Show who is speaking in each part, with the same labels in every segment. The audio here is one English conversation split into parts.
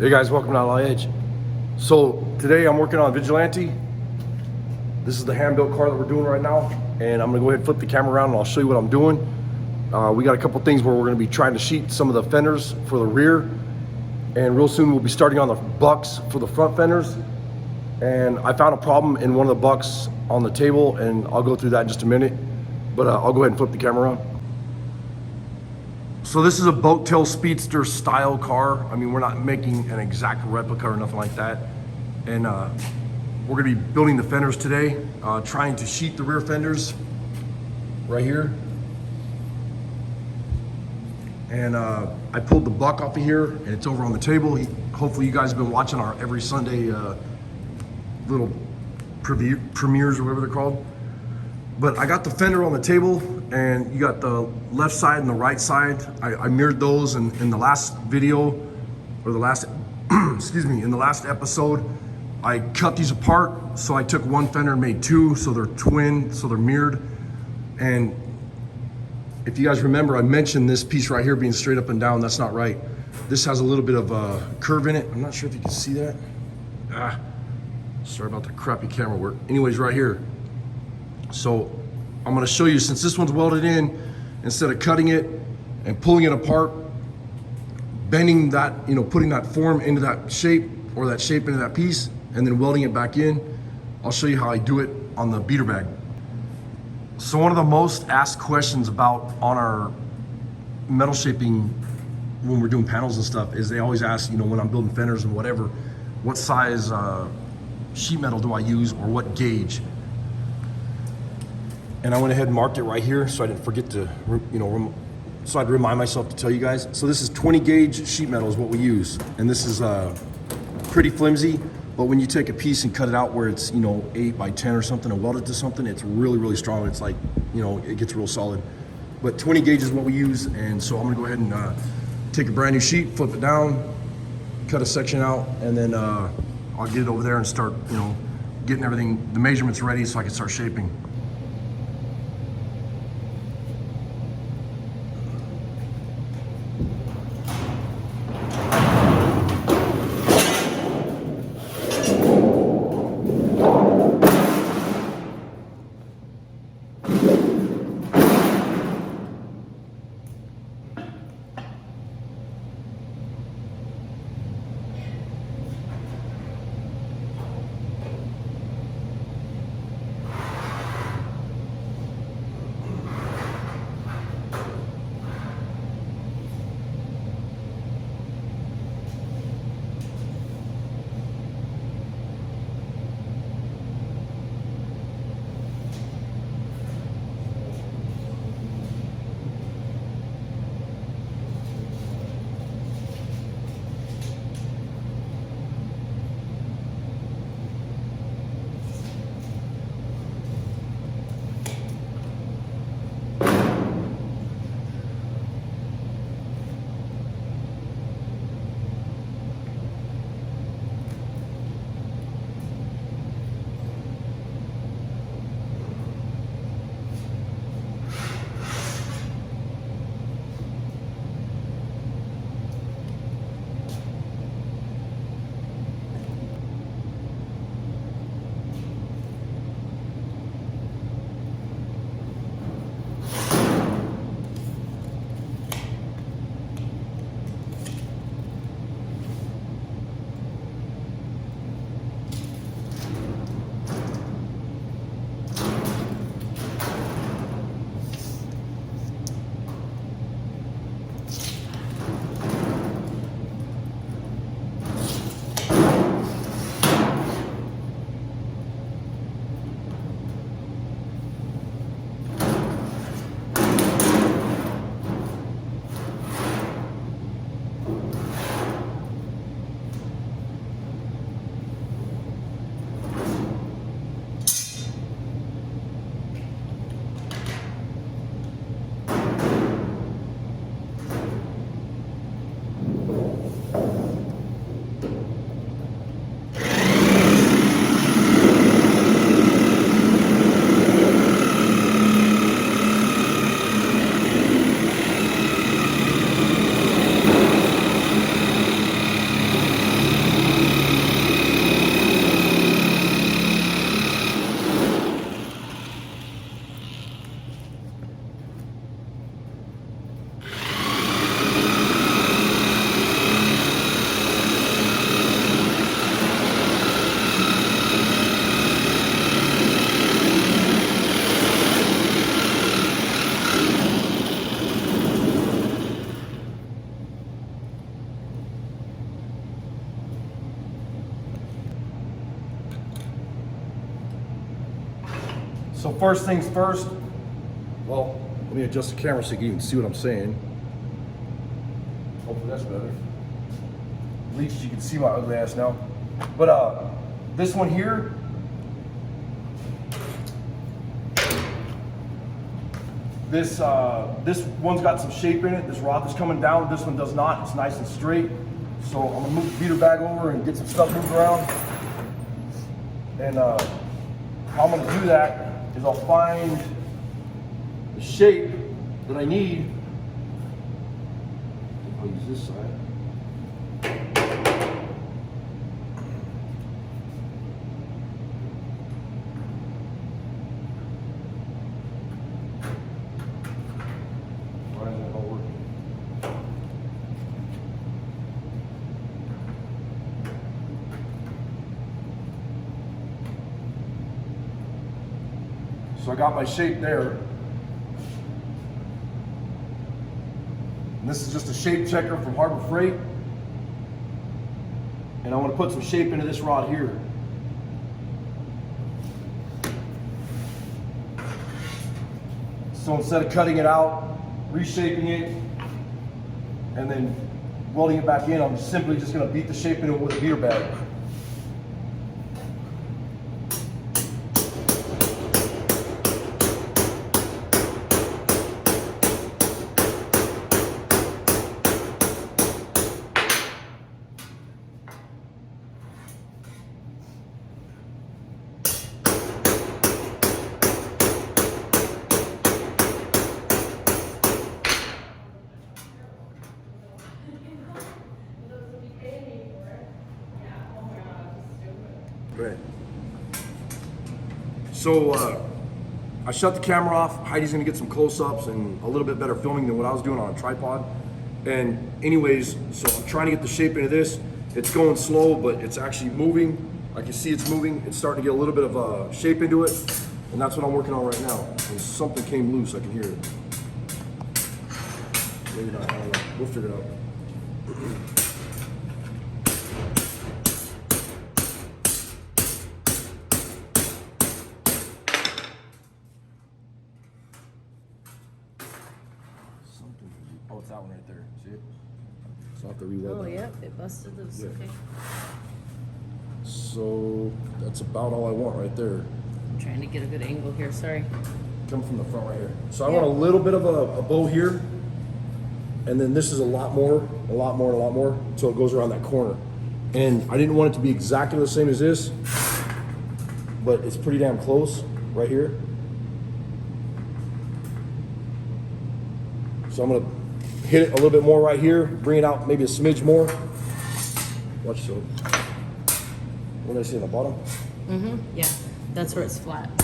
Speaker 1: Hey guys, welcome to Outlaws Edge. So today I'm working on Vigilante. This is the hand-built car that we're doing right now, and I'm gonna go ahead and flip the camera around and I'll show you what I'm doing. We got a couple things where we're gonna be trying to sheet some of the fenders for the rear, and real soon we'll be starting on the bucks for the front fenders. And I found a problem in one of the bucks on the table, and I'll go through that in just a minute, but I'll go ahead and flip the camera around. So this is a boat tail speedster style car. I mean, we're not making an exact replica or nothing like that. And we're gonna be building the fenders today, trying to sheet the rear fenders right here. And I pulled the buck off of here and it's over on the table. Hopefully you guys have been watching our every Sunday little premieres or whatever they're called. But I got the fender on the table, and you got the left side and the right side. I mirrored those in the last video, or the last, excuse me, in the last episode. I cut these apart, so I took one fender and made two, so they're twin, so they're mirrored. And if you guys remember, I mentioned this piece right here being straight up and down. That's not right. This has a little bit of a curve in it. I'm not sure if you can see that. Sorry about the crappy camera work. Anyways, right here. So I'm gonna show you, since this one's welded in, instead of cutting it and pulling it apart, bending that, you know, putting that form into that shape, or that shape into that piece, and then welding it back in, I'll show you how I do it on the beater bag. So one of the most asked questions about on our metal shaping when we're doing panels and stuff is they always ask, you know, when I'm building fenders and whatever, what size sheet metal do I use, or what gauge? And I went ahead and marked it right here so I didn't forget to, you know, so I'd remind myself to tell you guys. So this is 20 gauge sheet metal is what we use. And this is pretty flimsy, but when you take a piece and cut it out where it's, you know, 8 by 10 or something and weld it to something, it's really, really strong. It's like, you know, it gets real solid. But 20 gauge is what we use. And so I'm gonna go ahead and take a brand new sheet, flip it down, cut a section out, and then I'll get it over there and start, you know, getting everything, the measurements ready so I can start shaping. So first things first, well, let me adjust the camera so you can even see what I'm saying. Hopefully that's better. At least you can see my ugly ass now. But this one here, this one's got some shape in it. This rod is coming down. This one does not. It's nice and straight. So I'm gonna move the beater bag over and get some stuff moved around. And how I'm gonna do that is I'll find the shape that I need. I'll use this side. Why isn't it all working? So I got my shape there. And this is just a shape checker from Harbor Freight. And I want to put some shape into this rod here. So instead of cutting it out, reshaping it, and then welding it back in, I'm simply just going to beat the shape into it with a beater bag. Right. So I shut the camera off. Heidi's gonna get some close-ups and a little bit better filming than what I was doing on a tripod. And anyways, so I'm trying to get the shape into this. It's going slow, but it's actually moving. I can see it's moving. It's starting to get a little bit of a shape into it. And that's what I'm working on right now. And something came loose, I can hear it. Maybe not, I don't know. We'll figure it out. Oh, it's that one right there. See it? So I'll have to re-weld
Speaker 2: Oh,
Speaker 1: that.
Speaker 2: yep, it busted those.
Speaker 1: Yeah.
Speaker 2: Okay.
Speaker 1: So that's about all I want right there.
Speaker 2: I'm trying to get a good angle here. Sorry.
Speaker 1: Come from the front right here. So I want a little bit of a bow here. And then this is a lot more, until it goes around that corner. And I didn't want it to be exactly the same as this, but it's pretty damn close right here. So I'm gonna hit it a little bit more right here, bring it out maybe a smidge more. Watch so. What did I see on the bottom?
Speaker 2: Mm-hmm. Yeah, that's where it's flat. I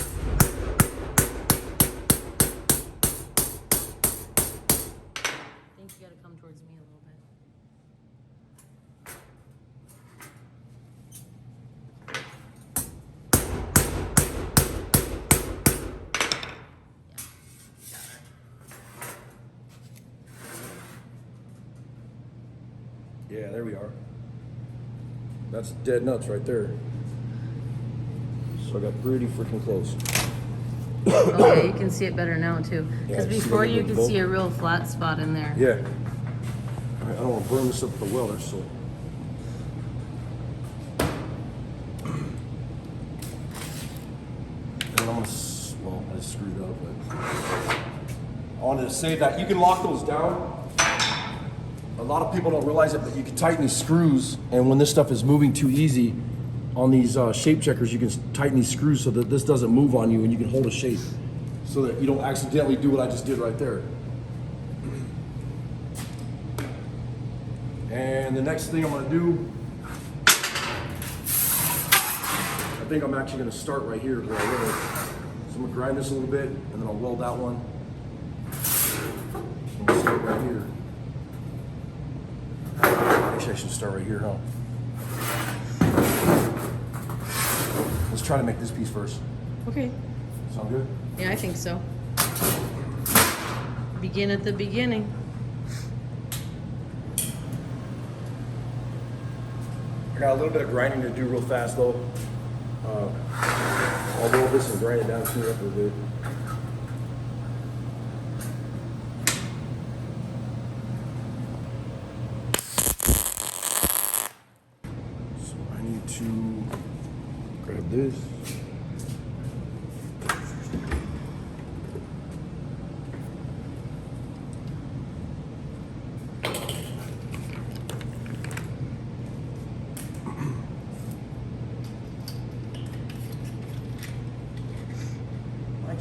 Speaker 2: think you gotta come towards me a little bit.
Speaker 1: Yeah, there we are. That's dead nuts right there. So I got pretty freaking close.
Speaker 2: Okay, you can see it better now too. Because
Speaker 1: Yeah,
Speaker 2: before
Speaker 1: see
Speaker 2: you
Speaker 1: the
Speaker 2: could
Speaker 1: bolt?
Speaker 2: see a real flat spot in there.
Speaker 1: Yeah. All right, I don't want to burn this up with the welder, so. And I'm gonna, well, I screwed up, but I wanted to say that you can lock those down. A lot of people don't realize it, but you can tighten these screws, and when this stuff is moving too easy on these shape checkers, you can tighten these screws so that this doesn't move on you and you can hold a shape so that you don't accidentally do what I just did right there. And the next thing I'm gonna do, I think I'm actually gonna start right here where I weld. So I'm gonna grind this a little bit and then I'll weld that one. I'm gonna start right here. Actually, I should start right here, huh? Let's try to make this piece first.
Speaker 2: Okay.
Speaker 1: Sound good?
Speaker 2: Yeah, I think so. Begin at the beginning.
Speaker 1: I got a little bit of grinding to do real fast though. I'll roll this and grind it down, clean it up a little bit. So I need to grab this.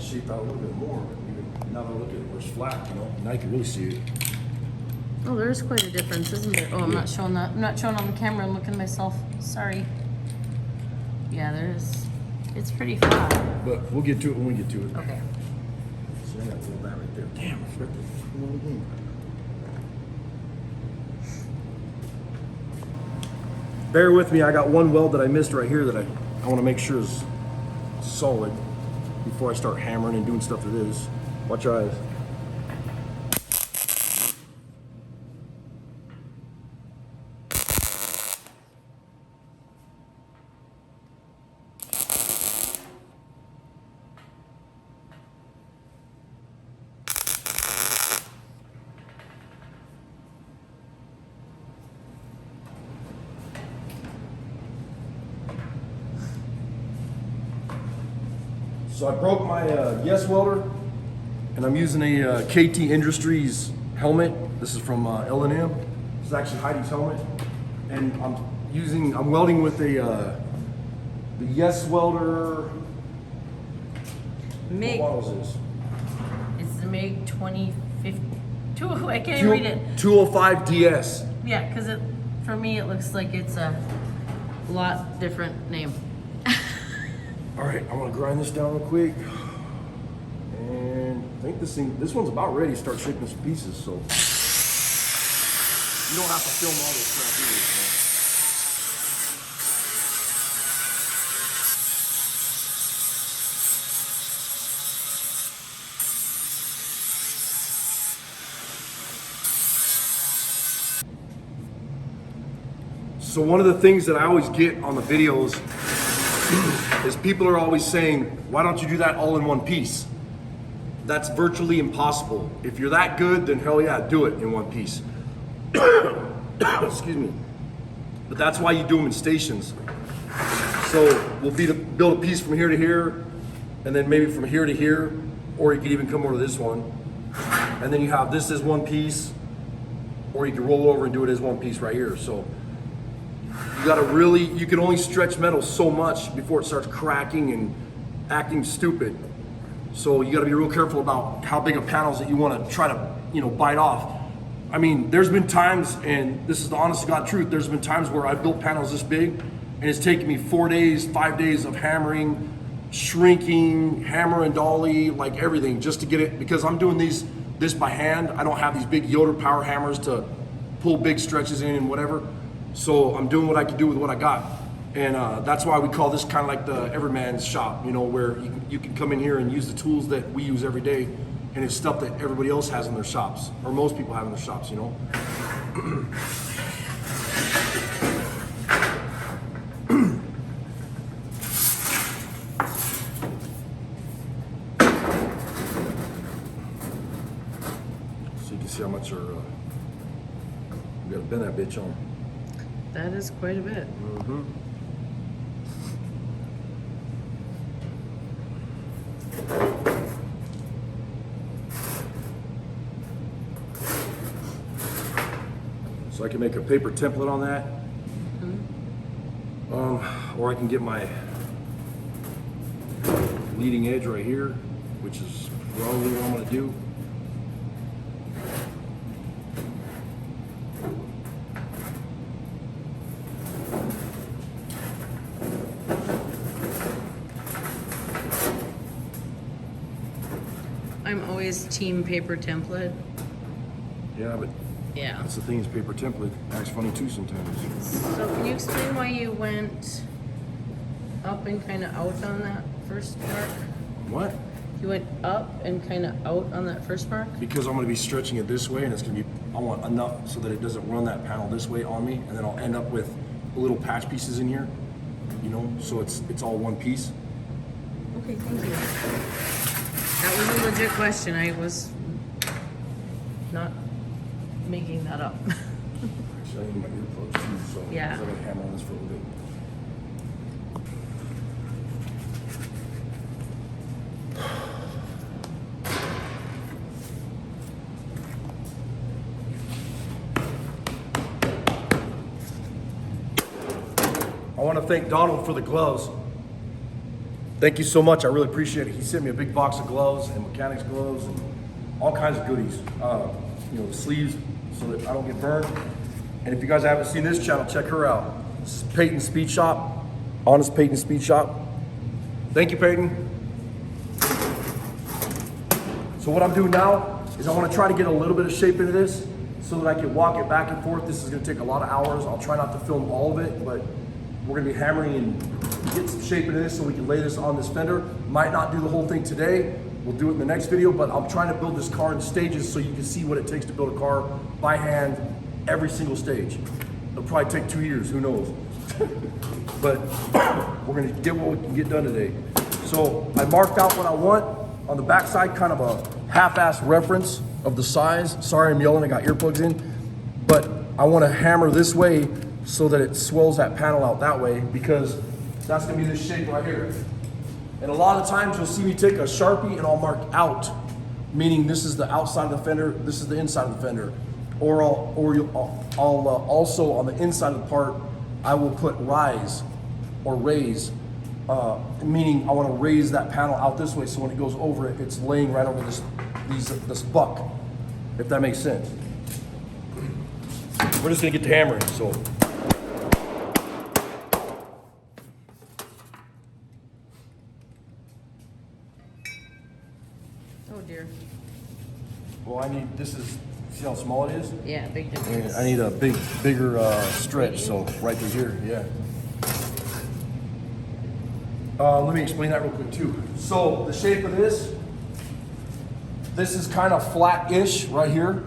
Speaker 1: Shape out a little bit more. Even now that I look at it, where it's flat, you know, now you can really see it.
Speaker 2: Oh, there's quite a difference, isn't there? Oh, I'm not showing that. I'm not showing on the camera. I'm looking at myself. Sorry. Yeah, it's pretty flat.
Speaker 1: But we'll get to it when we get to it.
Speaker 2: Okay.
Speaker 1: So I got a little that right there. Damn, I forgot to put it again. Bear with me, I got one weld that I missed right here that I want to make sure is solid before I start hammering and doing stuff to this. Watch your eyes. So I broke my Yes welder, and I'm using a KT Industries helmet. This is from L&M. This is actually Heidi's helmet, and I'm welding with the Yes welder.
Speaker 2: MIG.
Speaker 1: What model is this?
Speaker 2: It's the MIG 2050. I can't even read it.
Speaker 1: 205 DS.
Speaker 2: Yeah, because for me it looks like it's a lot different name.
Speaker 1: All right, I'm gonna grind this down real quick. And I think this one's about ready to start shaping some pieces, so. You don't have to film all this crap either, so. So one of the things that I always get on the videos is people are always saying, why don't you do that all in one piece? That's virtually impossible. If you're that good, then hell yeah, do it in one piece. Excuse me. But that's why you do them in stations. So we'll build a piece from here to here, and then maybe from here to here, or you could even come over to this one. And then you have this as one piece, or you can roll over and do it as one piece right here. So you can only stretch metal so much before it starts cracking and acting stupid. So you gotta be real careful about how big of panels that you wanna try to, bite off. I mean, there's been times, and this is the honest to God truth, there's been times where I've built panels this big, and it's taken me 4 days, 5 days of hammering, shrinking, hammer and dolly, like everything, just to get it, because I'm doing this by hand. I don't have these big Yoder power hammers to pull big stretches in and whatever. So I'm doing what I can do with what I got. And that's why we call this kind of like the everyman's shop, where you can come in here and use the tools that we use every day, and it's stuff that everybody else has in their shops, or most people have in their shops, So you can see how much we gotta bend that bitch on.
Speaker 2: That is quite a bit.
Speaker 1: Mm-hmm. So I can make a paper template on that. Mm-hmm. Or I can get my leading edge right here, which is probably what I'm gonna do.
Speaker 2: I'm always team paper template.
Speaker 1: Yeah, but
Speaker 2: Yeah.
Speaker 1: that's the thing, is paper template acts funny too sometimes.
Speaker 2: So can you explain why you went up and kind of out on that first mark?
Speaker 1: What?
Speaker 2: You went up and kind of out on that first mark?
Speaker 1: Because I'm gonna be stretching it this way, and it's gonna be, I want enough so that it doesn't run that panel this way on me, and then I'll end up with little patch pieces in here, so it's all one piece.
Speaker 2: Okay, thank you. That was a legit question. I was not making that up.
Speaker 1: Actually, I need my earplugs too, so
Speaker 2: Yeah.
Speaker 1: I'm gonna hammer on this for a little bit. I want to thank Donald for the gloves. Thank you so much. I really appreciate it. He sent me a big box of gloves and mechanics gloves and all kinds of goodies. You know, sleeves so that I don't get burned. And if you guys haven't seen this channel, check her out. This is Peyton's Speed Shop. Honest Peyton Speed Shop. Thank you, Peyton. So what I'm doing now is I want to try to get a little bit of shape into this so that I can walk it back and forth. This is going to take a lot of hours. I'll try not to film all of it, but we're going to be hammering and get some shape into this so we can lay this on this fender. Might not do the whole thing today. We'll do it in the next video, but I'm trying to build this car in stages so you can see what it takes to build a car by hand, every single stage. It'll probably take 2 years, who knows? But we're gonna get what we can get done today. So I marked out what I want on the backside, kind of a half-assed reference of the size. Sorry I'm yelling, I got earplugs in. But I wanna hammer this way so that it swells that panel out that way, because that's gonna be this shape right here. And a lot of times you'll see me take a Sharpie and I'll mark out, meaning this is the outside of the fender, this is the inside of the fender. Or I'll also on the inside of the part, I will put rise or raise, meaning I want to raise that panel out this way so when it goes over it, it's laying right over this buck, if that makes sense. We're just gonna get to hammering, so.
Speaker 2: Oh dear.
Speaker 1: Well, see how small it is?
Speaker 2: Yeah, big difference.
Speaker 1: I need a bigger stretch, so right through here, yeah. Let me explain that real quick too. So the shape of this is kind of flat-ish right here,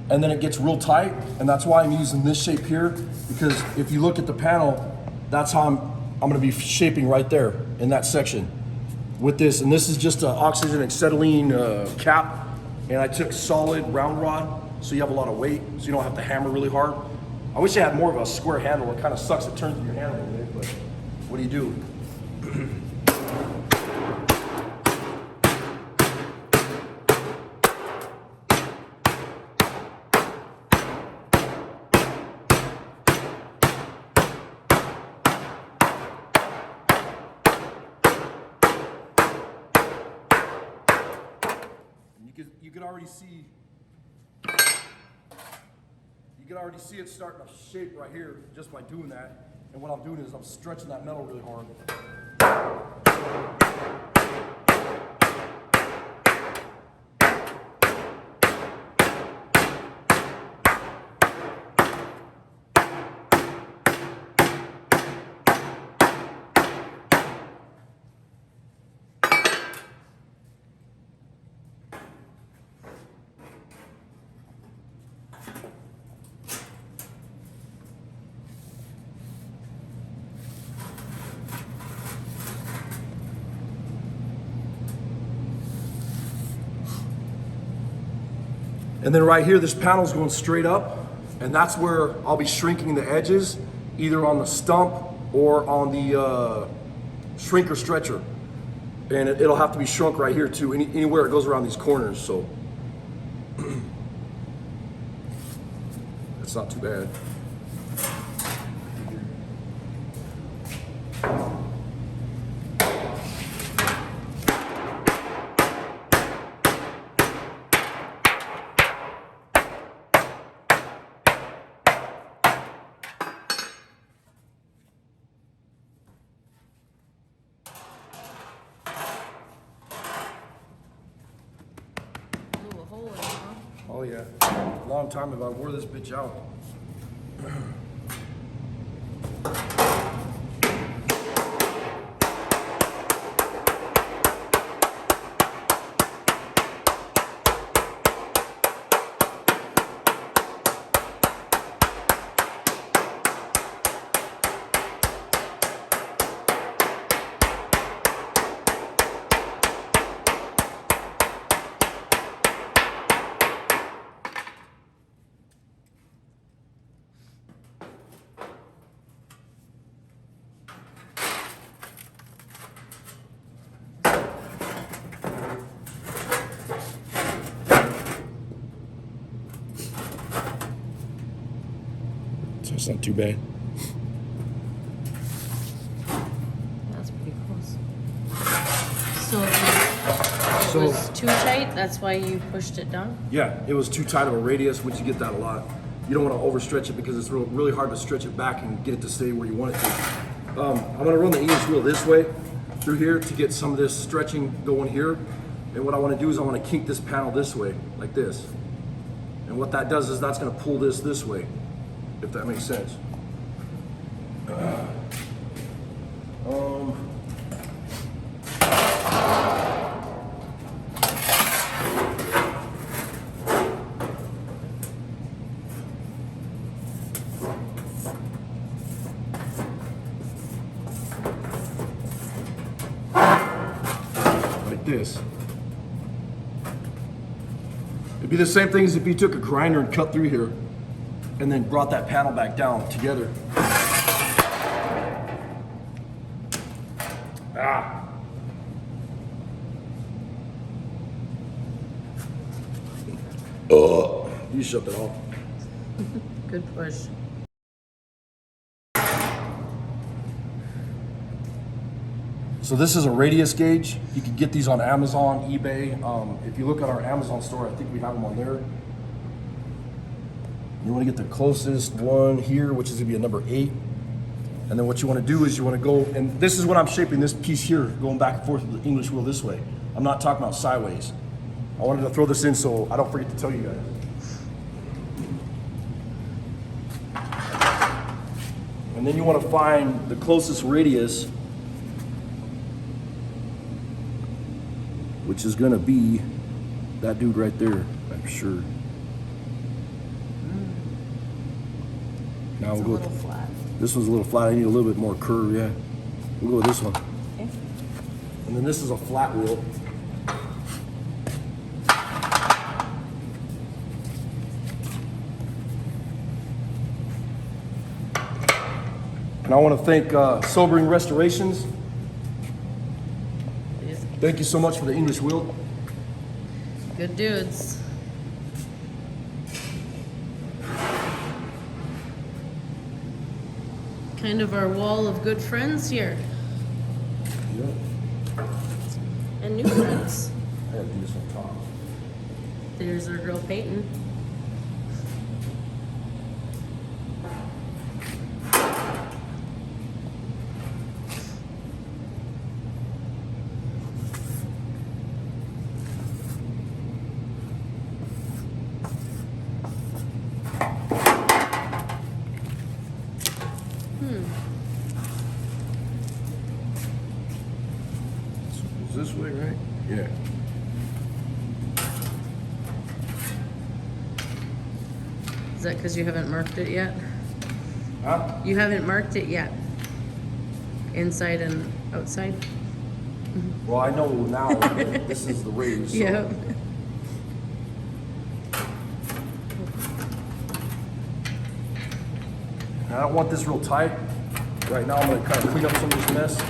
Speaker 1: and then it gets real tight, and that's why I'm using this shape here, because if you look at the panel, that's how I'm gonna be shaping right there in that section with this. And this is just an oxygen acetylene cap, and I took solid round rod, so you have a lot of weight, so you don't have to hammer really hard. I wish I had more of a square handle. It kind of sucks, it turns your hand a little bit, but what do you do? You can already see it starting to shape right here just by doing that. And what I'm doing is I'm stretching that metal really hard. And then right here, this panel's going straight up, and that's where I'll be shrinking the edges, either on the stump or on the shrinker stretcher. And it'll have to be shrunk right here too, anywhere it goes around these corners, so. That's not too bad.
Speaker 2: Blew a hole in it, huh?
Speaker 1: Oh yeah, long time ago I wore this bitch out. So it's not too bad.
Speaker 2: That's pretty close. So it was too tight, that's why you pushed it down?
Speaker 1: Yeah, it was too tight of a radius, which you get that a lot. You don't want to overstretch it because it's really hard to stretch it back and get it to stay where you want it to. I'm going to run the English wheel this way through here to get some of this stretching going here. And what I want to do is I want to kink this panel this way, like this. And what that does is that's going to pull this way, if that makes sense. Like this. It'd be the same thing as if you took a grinder and cut through here and then brought that panel back down together. Ah. You shut that off.
Speaker 2: Good push.
Speaker 1: So this is a radius gauge. You can get these on Amazon, eBay. If you look at our Amazon store, I think we have them on there. You want to get the closest one here, which is going to be a number 8. And then what you want to do is you want to go, and this is what I'm shaping this piece here, going back and forth with the English wheel this way. I'm not talking about sideways. I wanted to throw this in so I don't forget to tell you guys. And then you want to find the closest radius, which is going to be that dude right there, I'm sure. Now
Speaker 2: It's
Speaker 1: we'll go
Speaker 2: a little
Speaker 1: with,
Speaker 2: flat.
Speaker 1: this one's a little flat. I need a little bit more curve, yeah. We'll go with this one.
Speaker 2: Okay.
Speaker 1: And then this is a flat wheel. And I want to thank Sobering Restorations. Thank you so much for the English wheel.
Speaker 2: Good dudes. Kind of our wall of good friends here.
Speaker 1: Yep.
Speaker 2: And new friends.
Speaker 1: I had to do this on top.
Speaker 2: There's our girl Peyton.
Speaker 1: It's this way, right? Yeah.
Speaker 2: Is that because you haven't marked it yet?
Speaker 1: Huh?
Speaker 2: You haven't marked it yet? Inside and outside?
Speaker 1: Well, I know now that this is the raise. So.
Speaker 2: Yep.
Speaker 1: And I don't want this real tight. Right now I'm going to kind of clean up some of this mess.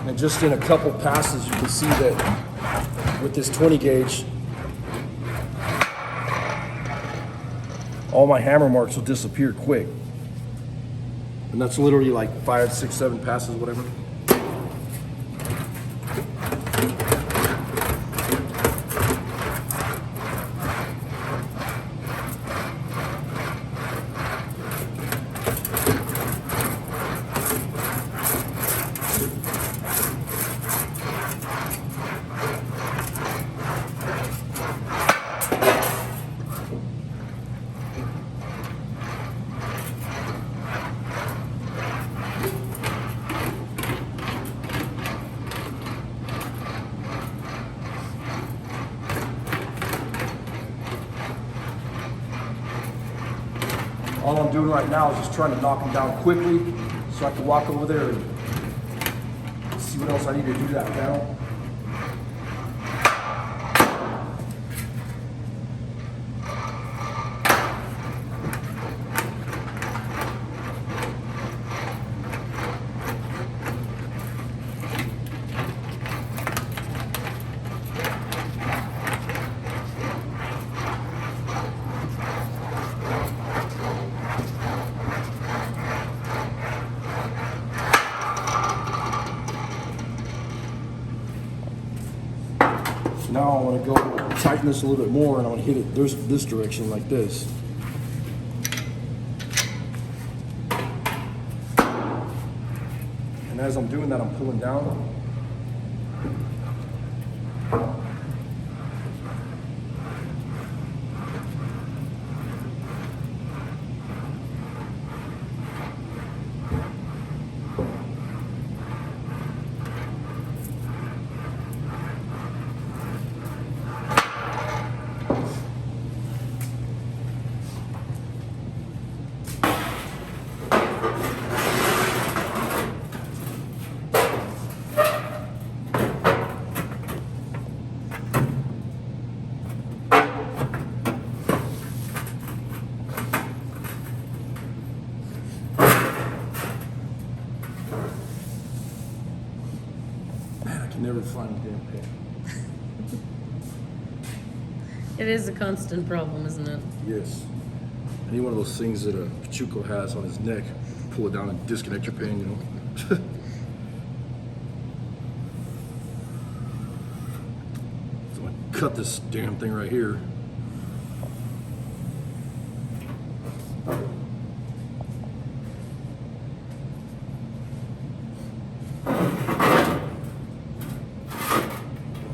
Speaker 1: And just in a couple passes you can see that with this 20 gauge, all my hammer marks will disappear quick. And that's literally like 5, 6, 7 passes, whatever. All I'm doing right now is just trying to knock them down quickly so I can walk over there and see what else I need to do to that panel. want to go tighten this a little bit more, and I want to hit it this direction like this. And as I'm doing that, I'm pulling down. Never find a damn pin.
Speaker 2: It is a constant problem, isn't it?
Speaker 1: Yes. Any one of those things that a Pachuco has on his neck, pull it down and disconnect your pin, you know. So I cut this damn thing right here.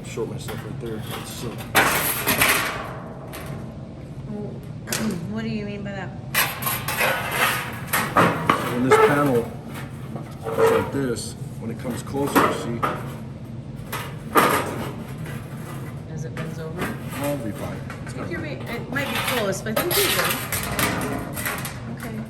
Speaker 1: Short myself right there. So.
Speaker 2: What do you mean by that?
Speaker 1: When this panel is like this, when it comes closer, see?
Speaker 2: As it bends over?
Speaker 1: I'll be fine.
Speaker 2: I think it might be close, but I think you're good. Okay.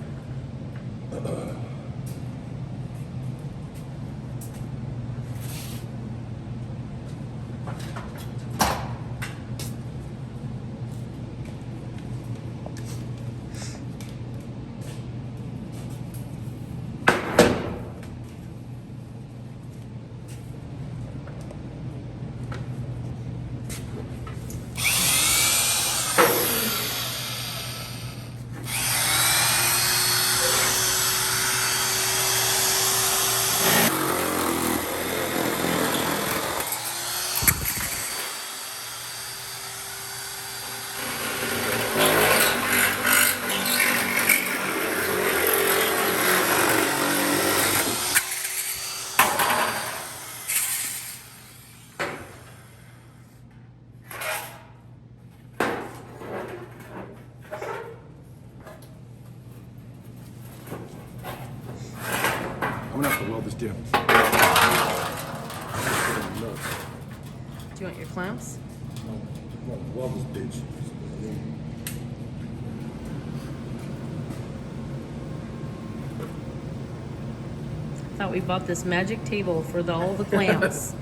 Speaker 1: I'm gonna have to weld this down.
Speaker 2: Do you want your clamps?
Speaker 1: I'm gonna weld this bitch.
Speaker 2: I thought we bought this magic table for all the clamps.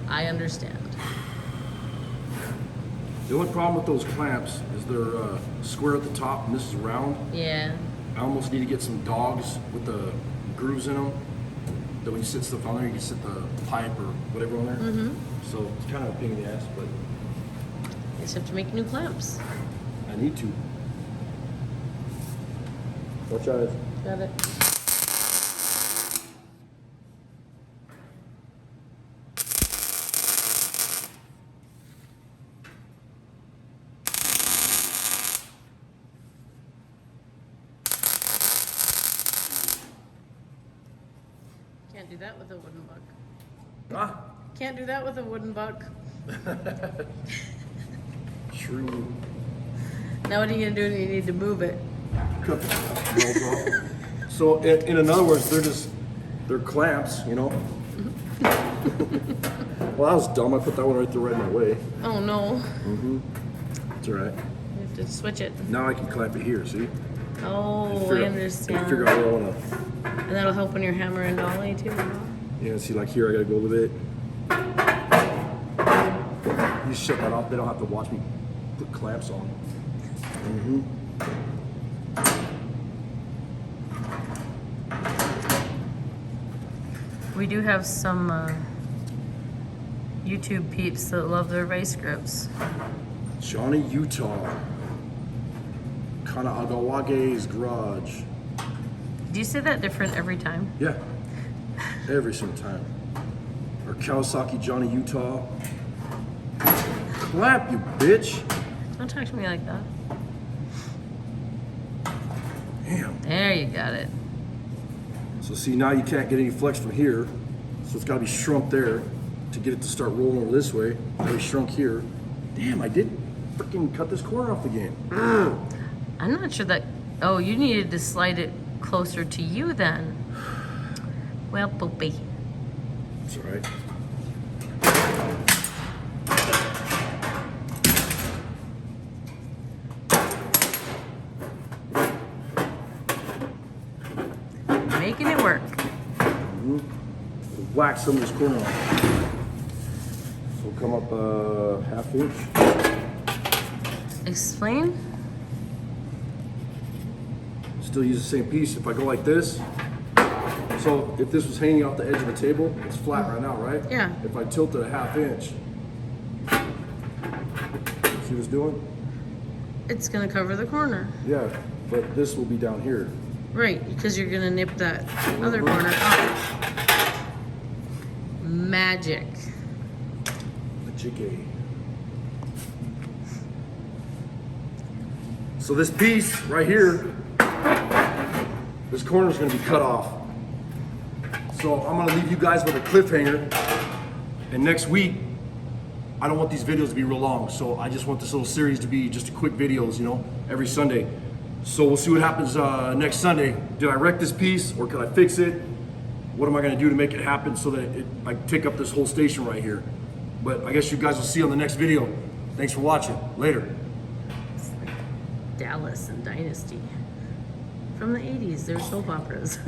Speaker 2: I understand.
Speaker 1: The only problem with those clamps is they're square at the top and this is round.
Speaker 2: Yeah.
Speaker 1: I almost need to get some dogs with the grooves in them. That when you sit stuff on there, you can sit the pipe or whatever on there.
Speaker 2: Mm-hmm.
Speaker 1: So it's kind of a pain in the ass, but
Speaker 2: You just have to make new clamps.
Speaker 1: I need to. Watch out.
Speaker 2: Got it. Can't do that with a wooden buck.
Speaker 1: Ah,
Speaker 2: Can't do that with a wooden buck.
Speaker 1: true.
Speaker 2: Now what are you gonna do when you need to move it?
Speaker 1: Cut the rolls off. So in other words, they're clamps, you know. Well, that was dumb. I put that one right there, right in my way.
Speaker 2: Oh no.
Speaker 1: It's all right.
Speaker 2: You have to switch it.
Speaker 1: Now I can clamp it here. See?
Speaker 2: Oh, I
Speaker 1: Figure
Speaker 2: understand.
Speaker 1: out where I want to.
Speaker 2: And that'll help when you're hammer and dolly too.
Speaker 1: Yeah. See, like here, I gotta go with it. You shut that off. They don't have to watch me put clamps on.
Speaker 2: We do have some YouTube peeps that love their vice grips.
Speaker 1: Johnny Utah. Kanagawage's garage.
Speaker 2: Do you say that different every time?
Speaker 1: Yeah. Every single time. Kawasaki Johnny Utah. Clap, you bitch.
Speaker 2: Don't talk to me like that.
Speaker 1: Damn.
Speaker 2: There, you got it.
Speaker 1: So see, now you can't get any flex from here. So it's gotta be shrunk there to get it to start rolling over this way. Gotta be shrunk here. Damn, I did freaking cut this corner off again.
Speaker 2: I'm not sure that. Oh, you needed to slide it closer to you then. Well, poopy.
Speaker 1: It's all right.
Speaker 2: Making it work.
Speaker 1: Whack some of this corner off. So we'll come up a half inch.
Speaker 2: Explain.
Speaker 1: Still use the same piece. If I go like this, so if this was hanging off the edge of the table, it's flat right now, right?
Speaker 2: Yeah.
Speaker 1: If I tilt it a half inch, see what it's doing?
Speaker 2: It's gonna cover the corner.
Speaker 1: Yeah, but this will be down here.
Speaker 2: Right, because you're gonna nip that other corner up. Magic.
Speaker 1: Magic. So this piece right here, this corner is gonna be cut off. So I'm gonna leave you guys with a cliffhanger. And next week, I don't want these videos to be real long. So I just want this little series to be just quick videos, you know, every Sunday. So we'll see what happens next Sunday. Did I wreck this piece or could I fix it? What am I gonna do to make it happen so that I take up this whole station right here? But I guess you guys will see on the next video. Thanks for watching. Later.
Speaker 2: It's like Dallas and Dynasty. From the 80s, they're soap operas.